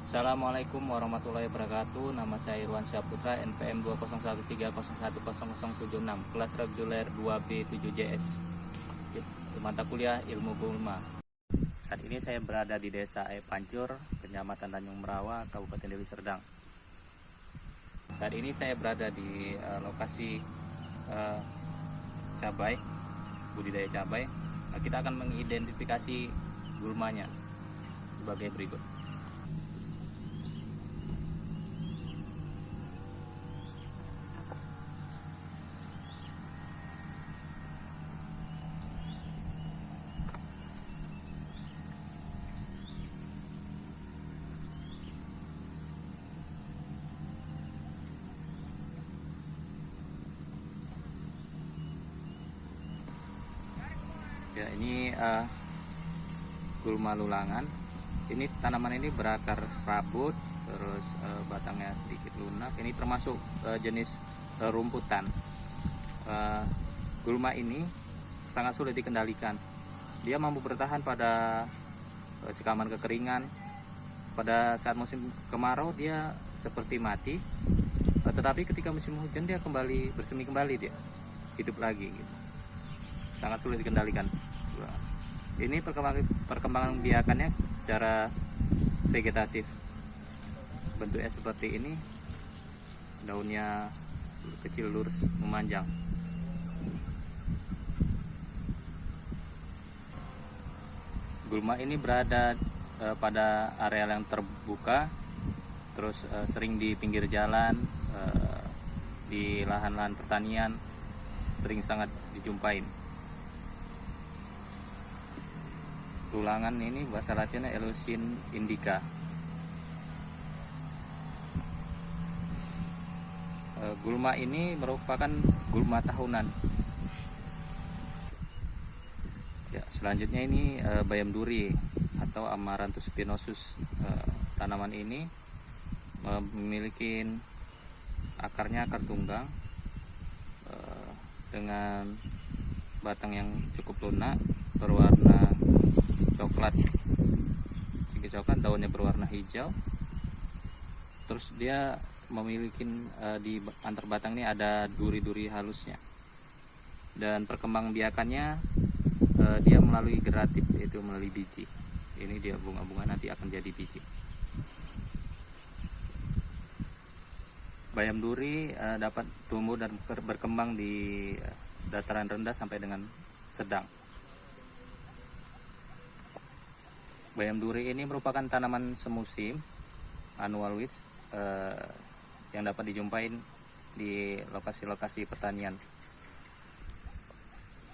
Assalamualaikum warahmatullahi wabarakatuh. Nama saya Irwan Syahputra, NPM 201300076, kelas reguler 2B7JS, mata kuliah Ilmu Gulma. Saat ini saya berada di Desa Pancur, Kecamatan Tanjung Merawa, Kabupaten Deli Serdang. Saat ini saya berada di lokasi cabai, budidaya cabai. Kita akan mengidentifikasi gulmanya sebagai berikut. Ya, ini gulma lulangan. Ini tanaman ini berakar serabut, terus batangnya sedikit lunak. Ini termasuk jenis rumputan. Gulma ini sangat sulit dikendalikan. Dia mampu bertahan pada sekaman kekeringan. Pada saat musim kemarau dia seperti mati, tetapi ketika musim hujan dia kembali bersemi kembali, dia hidup lagi gitu. Sangat sulit dikendalikan. Ini perkembangan biakannya secara vegetatif, bentuknya seperti ini, daunnya kecil lurus memanjang. Gulma ini berada pada area yang terbuka, terus sering di pinggir jalan, di lahan-lahan pertanian, sering sangat dijumpain. Lulangan ini bahasa Latinnya Elusin indica. Gulma ini merupakan gulma tahunan. Ya, selanjutnya ini bayam duri atau Amaranthus spinosus. Tanaman ini memiliki akarnya akar tunggang dengan batang yang cukup lunak, berwarna coklat, sedikit coklat, daunnya berwarna hijau. Terus dia memiliki di antar batang ini ada duri-duri halusnya. Dan perkembangan biakannya dia melalui geratif, yaitu melalui biji. Ini dia bunga-bunga nanti akan jadi biji. Bayam duri dapat tumbuh dan berkembang di dataran rendah sampai dengan sedang. Bayam duri ini merupakan tanaman semusim, annual weeds, yang dapat dijumpai di lokasi-lokasi pertanian.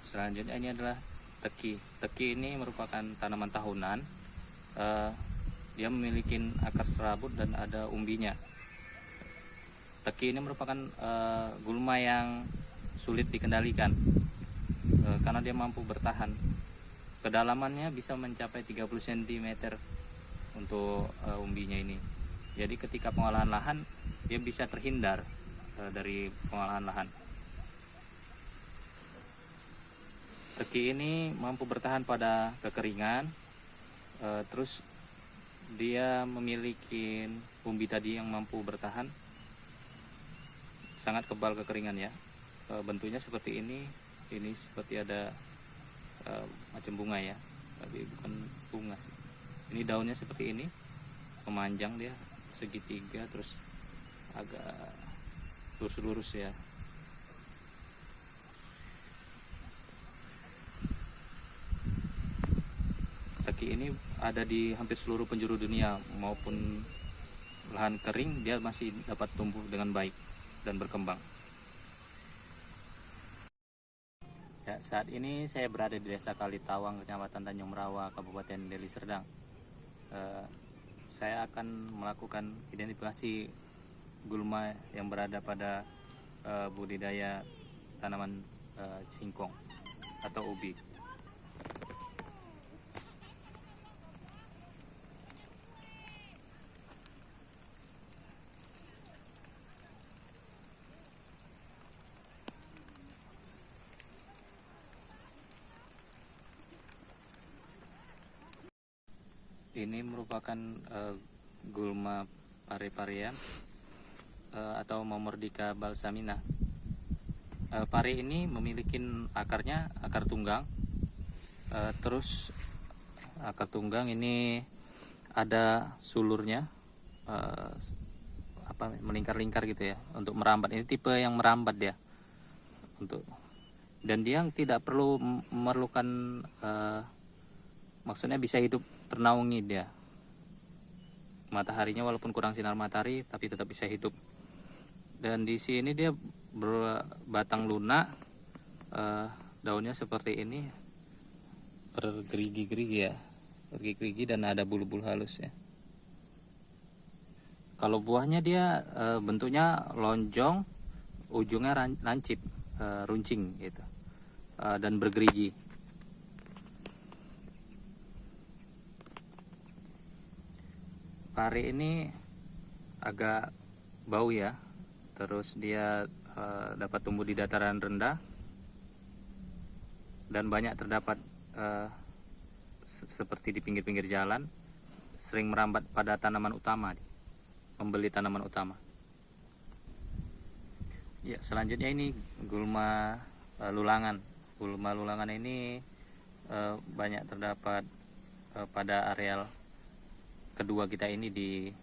Selanjutnya ini adalah teki. Teki ini merupakan tanaman tahunan. Dia memiliki akar serabut dan ada umbinya. Teki ini merupakan gulma yang sulit dikendalikan karena dia mampu bertahan. Kedalamannya bisa mencapai 30 cm untuk umbinya ini. Jadi ketika pengolahan lahan dia bisa terhindar dari pengolahan lahan. Teki ini mampu bertahan pada kekeringan. Terus dia memiliki umbi tadi yang mampu bertahan, sangat kebal kekeringan ya. Bentuknya seperti ini seperti ada macam bunga ya, tapi bukan bunga sih. Ini daunnya seperti ini, memanjang, dia segitiga, terus agak lurus-lurus ya. Teki ini ada di hampir seluruh penjuru dunia, maupun lahan kering dia masih dapat tumbuh dengan baik dan berkembang. Ya, saat ini saya berada di Desa Kalitawang, Kecamatan Tanjung Merawa, Kabupaten Deli Serdang. Saya akan melakukan identifikasi gulma yang berada pada budidaya tanaman singkong atau ubi. Ini merupakan Gulma pare-parean atau Momordica balsamina. Pare ini memiliki akar tunggang. Terus akar tunggang ini ada sulurnya, melingkar-lingkar gitu ya, untuk merambat. Ini tipe yang merambat dia dan dia tidak perlu memerlukan maksudnya bisa hidup ternaungi dia mataharinya, walaupun kurang sinar matahari tapi tetap bisa hidup. Dan di sini dia berbatang lunak, daunnya seperti ini, bergerigi-gerigi ya, bergerigi dan ada bulu-bulu halus ya. Kalau buahnya dia bentuknya lonjong, ujungnya lancip, runcing gitu, dan bergerigi. Pare ini agak bau ya, terus dia dapat tumbuh di dataran rendah dan banyak terdapat seperti di pinggir-pinggir jalan, sering merambat pada tanaman utama, membeli tanaman utama. Ya, selanjutnya ini gulma lulangan. Gulma lulangan ini banyak terdapat pada areal kedua kita ini di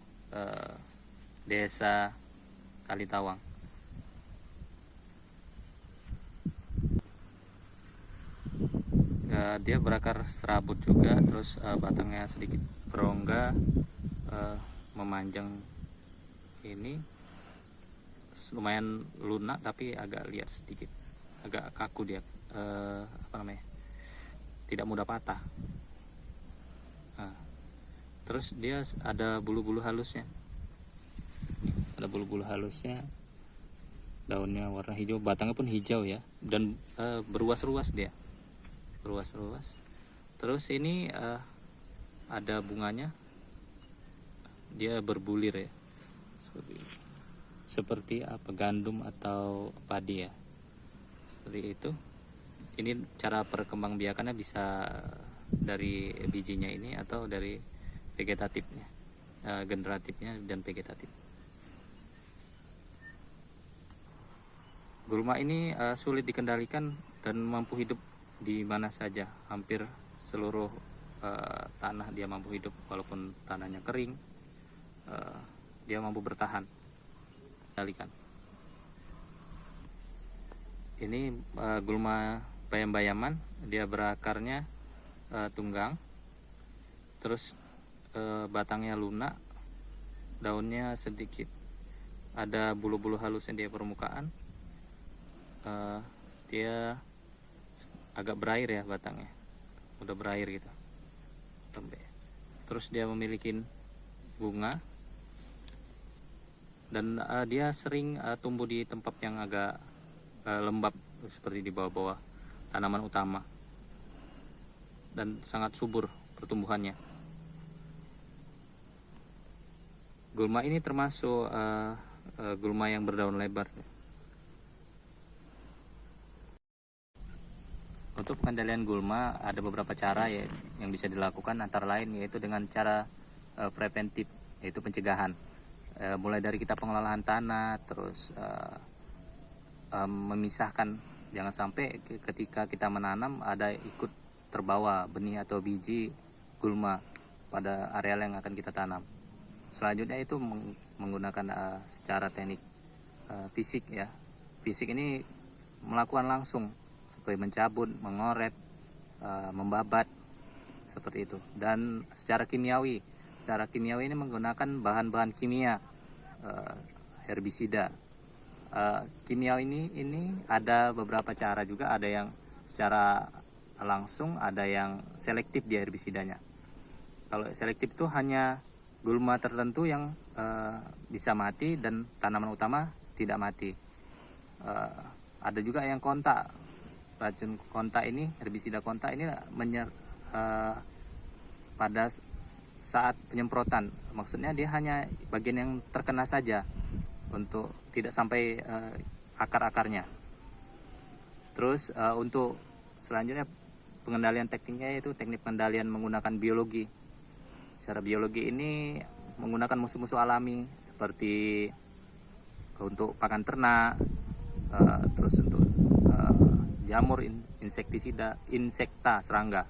desa Kalitawang. Dia berakar serabut juga, terus batangnya sedikit berongga, memanjang ini, lumayan lunak tapi agak liat sedikit, agak kaku dia, tidak mudah patah. Terus dia ada bulu-bulu halusnya, ada bulu-bulu halusnya, daunnya warna hijau, batangnya pun hijau ya, dan beruas-ruas dia, beruas-ruas. Terus ini ada bunganya, dia berbulir ya, seperti gandum atau padi ya, seperti itu. Ini cara perkembangbiakannya bisa dari bijinya ini atau dari vegetatifnya, generatifnya dan vegetatif. Gulma ini sulit dikendalikan dan mampu hidup di mana saja, hampir seluruh tanah dia mampu hidup, walaupun tanahnya kering, dia mampu bertahan. Kendalikan. Ini gulma bayam-bayaman, dia berakarnya tunggang, terus batangnya lunak, daunnya sedikit ada bulu-bulu halusnya di permukaan, dia agak berair ya, batangnya udah berair gitu, lembek. Terus dia memiliki bunga dan dia sering tumbuh di tempat yang agak lembab, seperti di bawah-bawah tanaman utama, dan sangat subur pertumbuhannya. Gulma ini termasuk gulma yang berdaun lebar. Untuk pengendalian gulma ada beberapa cara ya yang bisa dilakukan, antara lain yaitu dengan cara preventif, yaitu pencegahan. Mulai dari kita pengelolaan tanah, terus memisahkan, jangan sampai ketika kita menanam ada ikut terbawa benih atau biji gulma pada areal yang akan kita tanam. Selanjutnya itu menggunakan secara teknik fisik ya. Fisik ini melakukan langsung, seperti mencabut, mengoret, membabat, seperti itu. Dan secara kimiawi ini menggunakan bahan-bahan kimia, herbisida. Kimiawi ini ada beberapa cara juga, ada yang secara langsung, ada yang selektif di herbisidanya. Kalau selektif itu hanya gulma tertentu yang bisa mati dan tanaman utama tidak mati. Ada juga yang kontak, racun kontak ini, herbisida kontak ini pada saat penyemprotan, maksudnya dia hanya bagian yang terkena saja, untuk tidak sampai akar-akarnya. Terus untuk selanjutnya pengendalian tekniknya yaitu teknik pengendalian menggunakan biologi. Secara biologi ini menggunakan musuh-musuh alami seperti untuk pakan ternak, terus untuk jamur, insektisida, insekta, serangga.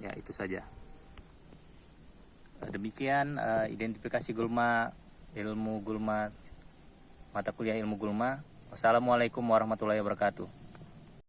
Ya, itu saja. Demikian identifikasi gulma, ilmu gulma, mata kuliah ilmu gulma. Wassalamualaikum warahmatullahi wabarakatuh.